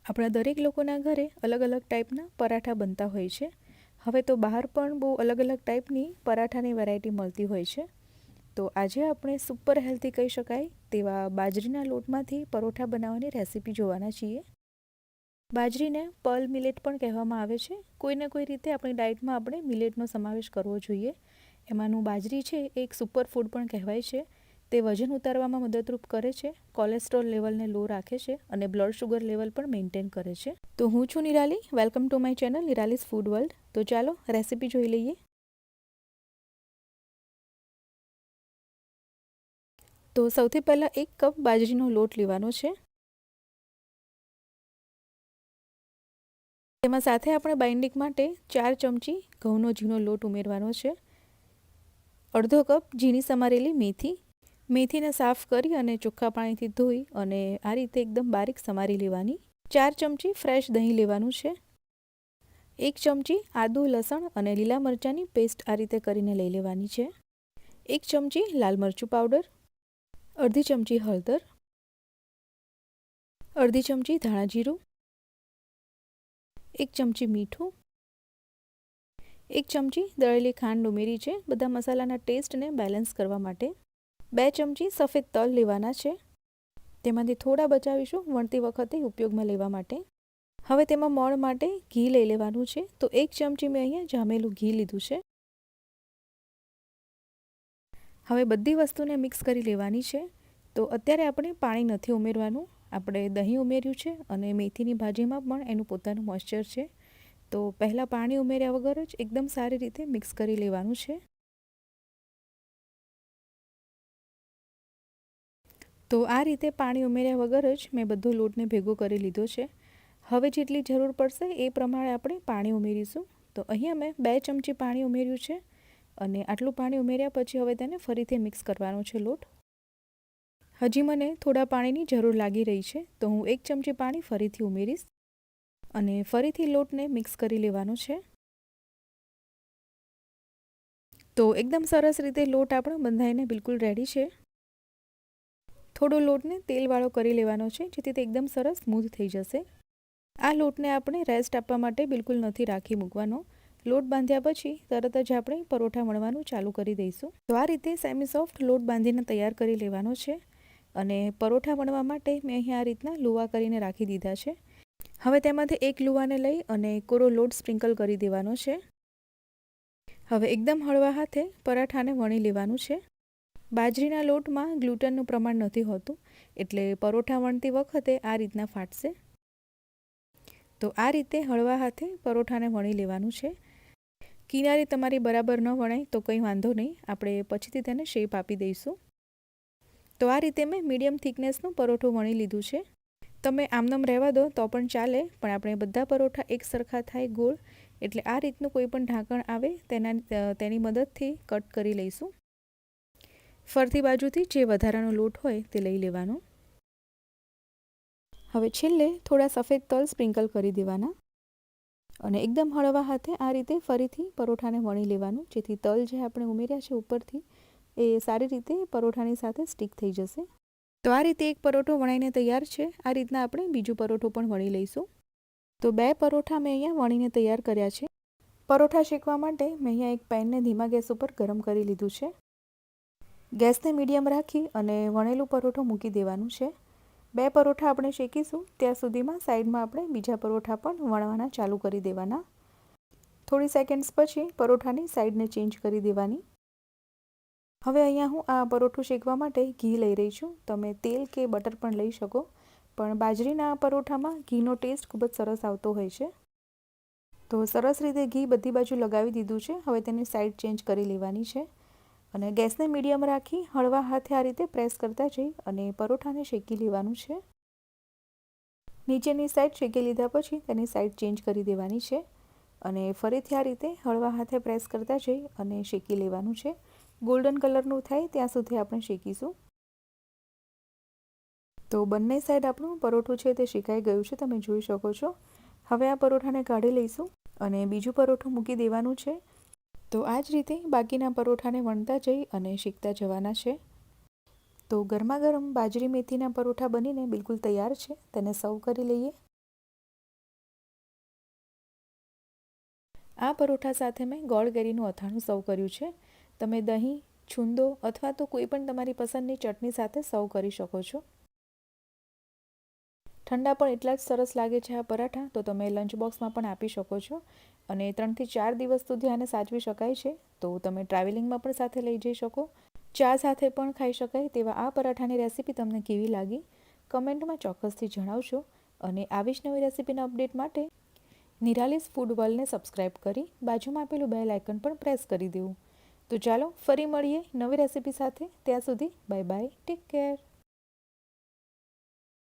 આપણા દરેક લોકોના ઘરે અલગ અલગ ટાઈપના પરાઠા બનતા હોય છે. હવે તો બહાર પણ બહુ અલગ અલગ ટાઈપની પરાઠાની વેરાયટી મળતી હોય છે. તો આજે આપણે સુપર હેલ્ધી કહી શકાય તેવા બાજરીના લોટમાંથી પરોઠા બનાવવાની રેસીપી જોવાના છીએ. બાજરીને પર્લ મિલેટ પણ કહેવામાં આવે છે. કોઈને કોઈ રીતે આપણી ડાયટમાં આપણે મિલેટનો સમાવેશ કરવો જોઈએ. એમાંનું બાજરી છે એ એક સુપર ફૂડ પણ કહેવાય છે. તે વજન ઉતારવામાં મદદરૂપ કરે છે, કોલેસ્ટ્રોલ લેવલને લો રાખે છે અને બ્લડ શુગર લેવલ પણ મેન્ટેન કરે છે. તો હું છું Nirali, welcome to my channel Nirali's food world. તો ચાલો રેસીપી જોઈ લઈએ. તો સૌથી પહેલાં 1 કપ બાજરીનો લોટ લેવાનો છે. તેમાં સાથે આપણે બાઇન્ડિંગ માટે 4 ચમચી ઘઉંનો ઝીણો લોટ ઉમેરવાનો છે. અડધો કપ ઝીણી સમારેલી મેથી. મેથીને સાફ કરી અને ચોખ્ખા પાણીથી ધોઈ અને આ રીતે એકદમ બારીક સમારી લેવાની. 4 ચમચી ફ્રેશ દહીં લેવાનું છે. 1 ચમચી આદુ, લસણ અને લીલા મરચાંની પેસ્ટ આ રીતે કરીને લઈ લેવાની છે. 1 ચમચી લાલ મરચું પાવડર, અડધી ચમચી હળદર, અડધી ચમચી ધાણા જીરું, 1 ચમચી મીઠું, 1 ચમચી દળેલી ખાંડ ઉમેરી છે બધા મસાલાના ટેસ્ટને બેલેન્સ કરવા માટે. 2 ચમચી સફેદ તલ લેવાના છે. તેમાંથી થોડા બચાવીશું વણતી વખતે ઉપયોગમાં લેવા માટે. હવે તેમાં મોણ માટે ઘી લઈ લેવાનું છે. તો 1 ચમચી મેં અહીંયા જામેલું ઘી લીધું છે. હવે બધી વસ્તુને મિક્સ કરી લેવાની છે. તો અત્યારે આપણે પાણી નથી ઉમેરવાનું. આપણે દહીં ઉમેર્યું છે અને મેથીની ભાજીમાં પણ એનું પોતાનું મોઇશ્ચર છે. તો પહેલાં પાણી ઉમેર્યા વગર જ એકદમ સારી રીતે મિક્સ કરી લેવાનું છે. તો આ રીતે પાણી ઉમેર્યા વગર જ મેં બધો લોટને ભેગો કરી લીધો છે. હવે જેટલી જરૂર પડશે એ પ્રમાણે આપણે પાણી ઉમેરીશું. તો અહીંયા મેં 2 ચમચી પાણી ઉમેર્યું છે અને આટલું પાણી ઉમેર્યા પછી હવે તેને ફરીથી મિક્સ કરવાનો છે લોટ. હજી મને થોડા પાણીની જરૂર લાગી રહી છે, તો હું 1 ચમચી પાણી ફરીથી ઉમેરીશ અને ફરીથી લોટને મિક્સ કરી લેવાનો છે. તો એકદમ સરસ રીતે લોટ આપણો બંધાઈને બિલકુલ રેડી છે. થોડો લોટને તેલવાળો કરી લેવાનો છે જેથી તે એકદમ સરસ સ્મૂધ થઈ જશે. આ લોટને આપણે રેસ્ટ આપવા માટે બિલકુલ નથી રાખી મૂકવાનો. લોટ બાંધ્યા પછી તરત જ આપણે પરોઠા વણવાનું ચાલુ કરી દઈશું. તો આ રીતે સેમી સોફ્ટ લોટ બાંધીને તૈયાર કરી લેવાનો છે અને પરોઠા વણવા માટે મેં અહીંયા આ રીતના લુવા કરીને રાખી દીધા છે. હવે તેમાંથી એક લુવાને લઈ અને કોરો લોટ સ્પ્રિંકલ કરી દેવાનો છે. હવે એકદમ હળવા હાથે પરાઠાને વણી લેવાનું છે. બાજરીના લોટમાં ગ્લુટનનું પ્રમાણ નથી હોતું એટલે પરોઠા વણતી વખતે આ રીતના ફાટશે. તો આ રીતે હળવા હાથે પરોઠાને વણી લેવાનું છે. કિનારી તમારી બરાબર ન વણાય તો કંઈ વાંધો નહીં, આપણે પછીથી તેને શેપ આપી દઈશું. તો આ રીતે મેં મીડિયમ થિકનેસનું પરોઠું વણી લીધું છે. તમે આમનામ રહેવા દો તો પણ ચાલે, પણ આપણે બધા પરોઠા એક સરખા થાય ગોળ એટલે આ રીતનું કોઈ પણ ઢાંકણ આવે તેની મદદથી કટ કરી લઈશું. ફરતી બાજુથી જે વધારાનો લોટ હોય તે લઈ લેવાનો. હવે છેલ્લે થોડા સફેદ તલ સ્પ્રિંકલ કરી દેવાના અને એકદમ હળવા હાથે આ રીતે ફરીથી પરોઠાને વણી લેવાનું જેથી તલ જે આપણે ઉમેર્યા છે ઉપરથી એ સારી રીતે પરોઠાની સાથે સ્ટીક થઈ જશે. તો આ રીતે એક પરોઠો વણાઈને તૈયાર છે. આ રીતના આપણે બીજું પરોઠું પણ વણી લઈશું. તો 2 પરોઠા મેં અહીંયા વણીને તૈયાર કર્યા છે. પરોઠા શેકવા માટે મેં અહીંયા એક પેનને ધીમા ગેસ ઉપર ગરમ કરી લીધું છે. ગેસને મીડિયમ રાખી અને વણેલું પરોઠું મૂકી દેવાનું છે. 2 પરોઠા આપણે શેકીશું ત્યાં સુધીમાં સાઈડમાં આપણે બીજા પરોઠા પણ વણવાના ચાલુ કરી દેવાના. થોડી સેકન્ડ્સ પછી પરોઠાની સાઈડને ચેન્જ કરી દેવાની. હવે અહીંયા હું આ પરોઠું શેકવા માટે ઘી લઈ રહી છું. તમે તેલ કે બટર પણ લઈ શકો, પણ બાજરીના પરોઠામાં ઘીનો ટેસ્ટ ખૂબ જ સરસ આવતો હોય છે. તો સરસ રીતે ઘી બધી બાજુ લગાવી દીધું છે. હવે તેની સાઈડ ચેન્જ કરી લેવાની છે અને ગેસને મીડિયમ રાખી હળવા હાથે આ રીતે પ્રેસ કરતા જઈ અને પરોઠાને શેકી લેવાનું છે. નીચેની સાઈડ શેકી લીધા પછી તેની સાઈડ ચેન્જ કરી દેવાની છે અને ફરીથી આ રીતે હળવા હાથે પ્રેસ કરતા જઈ અને શેકી લેવાનું છે. ગોલ્ડન કલરનું થાય ત્યાં સુધી આપણે શેકીશું. તો બંને સાઈડ આપણું પરોઠું છે તે શેકાઈ ગયું છે, તમે જોઈ શકો છો. હવે આ પરોઠાને કાઢી લઈશું અને બીજું પરોઠું મૂકી દેવાનું છે. તો આ જ રીતે બાકીના પરોઠાને વણતા જઈ અને શેકતા જવાના છે. તો ગરમા ગરમ બાજરી મેથીના પરોઠા બનીને બિલકુલ તૈયાર છે. તેને સર્વ કરી લઈએ. આ પરોઠા સાથે મેં ગોળ કેરીનું અથાણું સર્વ કર્યું છે. તમે દહીં, છુંદો અથવા તો કોઈ પણ તમારી પસંદની ચટણી સાથે સર્વ કરી શકો છો. ઠંડા પણ એટલા જ સરસ લાગે છે આ પરાઠા, તો તમે લંચ બોક્સમાં પણ આપી શકો છો અને 3 થી 4 દિવસ સુધી આને સાચવી શકાય છે. તો તમે ટ્રાવેલિંગમાં પણ સાથે લઈ જઈ શકો. ચા સાથે પણ ખાઈ શકાય તેવા આ પરાઠાની રેસીપી તમને કેવી લાગી કમેન્ટમાં ચોક્કસથી જણાવશો. અને આવી જ નવી રેસીપીના અપડેટ માટે નિરાલીસ ફૂડ વર્લ્ડને સબસ્ક્રાઈબ કરી બાજુમાં આપેલું બેલ આઇકન પણ પ્રેસ કરી દેવું. તો ચાલો ફરી મળીએ નવી રેસીપી સાથે. ત્યાં સુધી બાય બાય, ટેક કેર.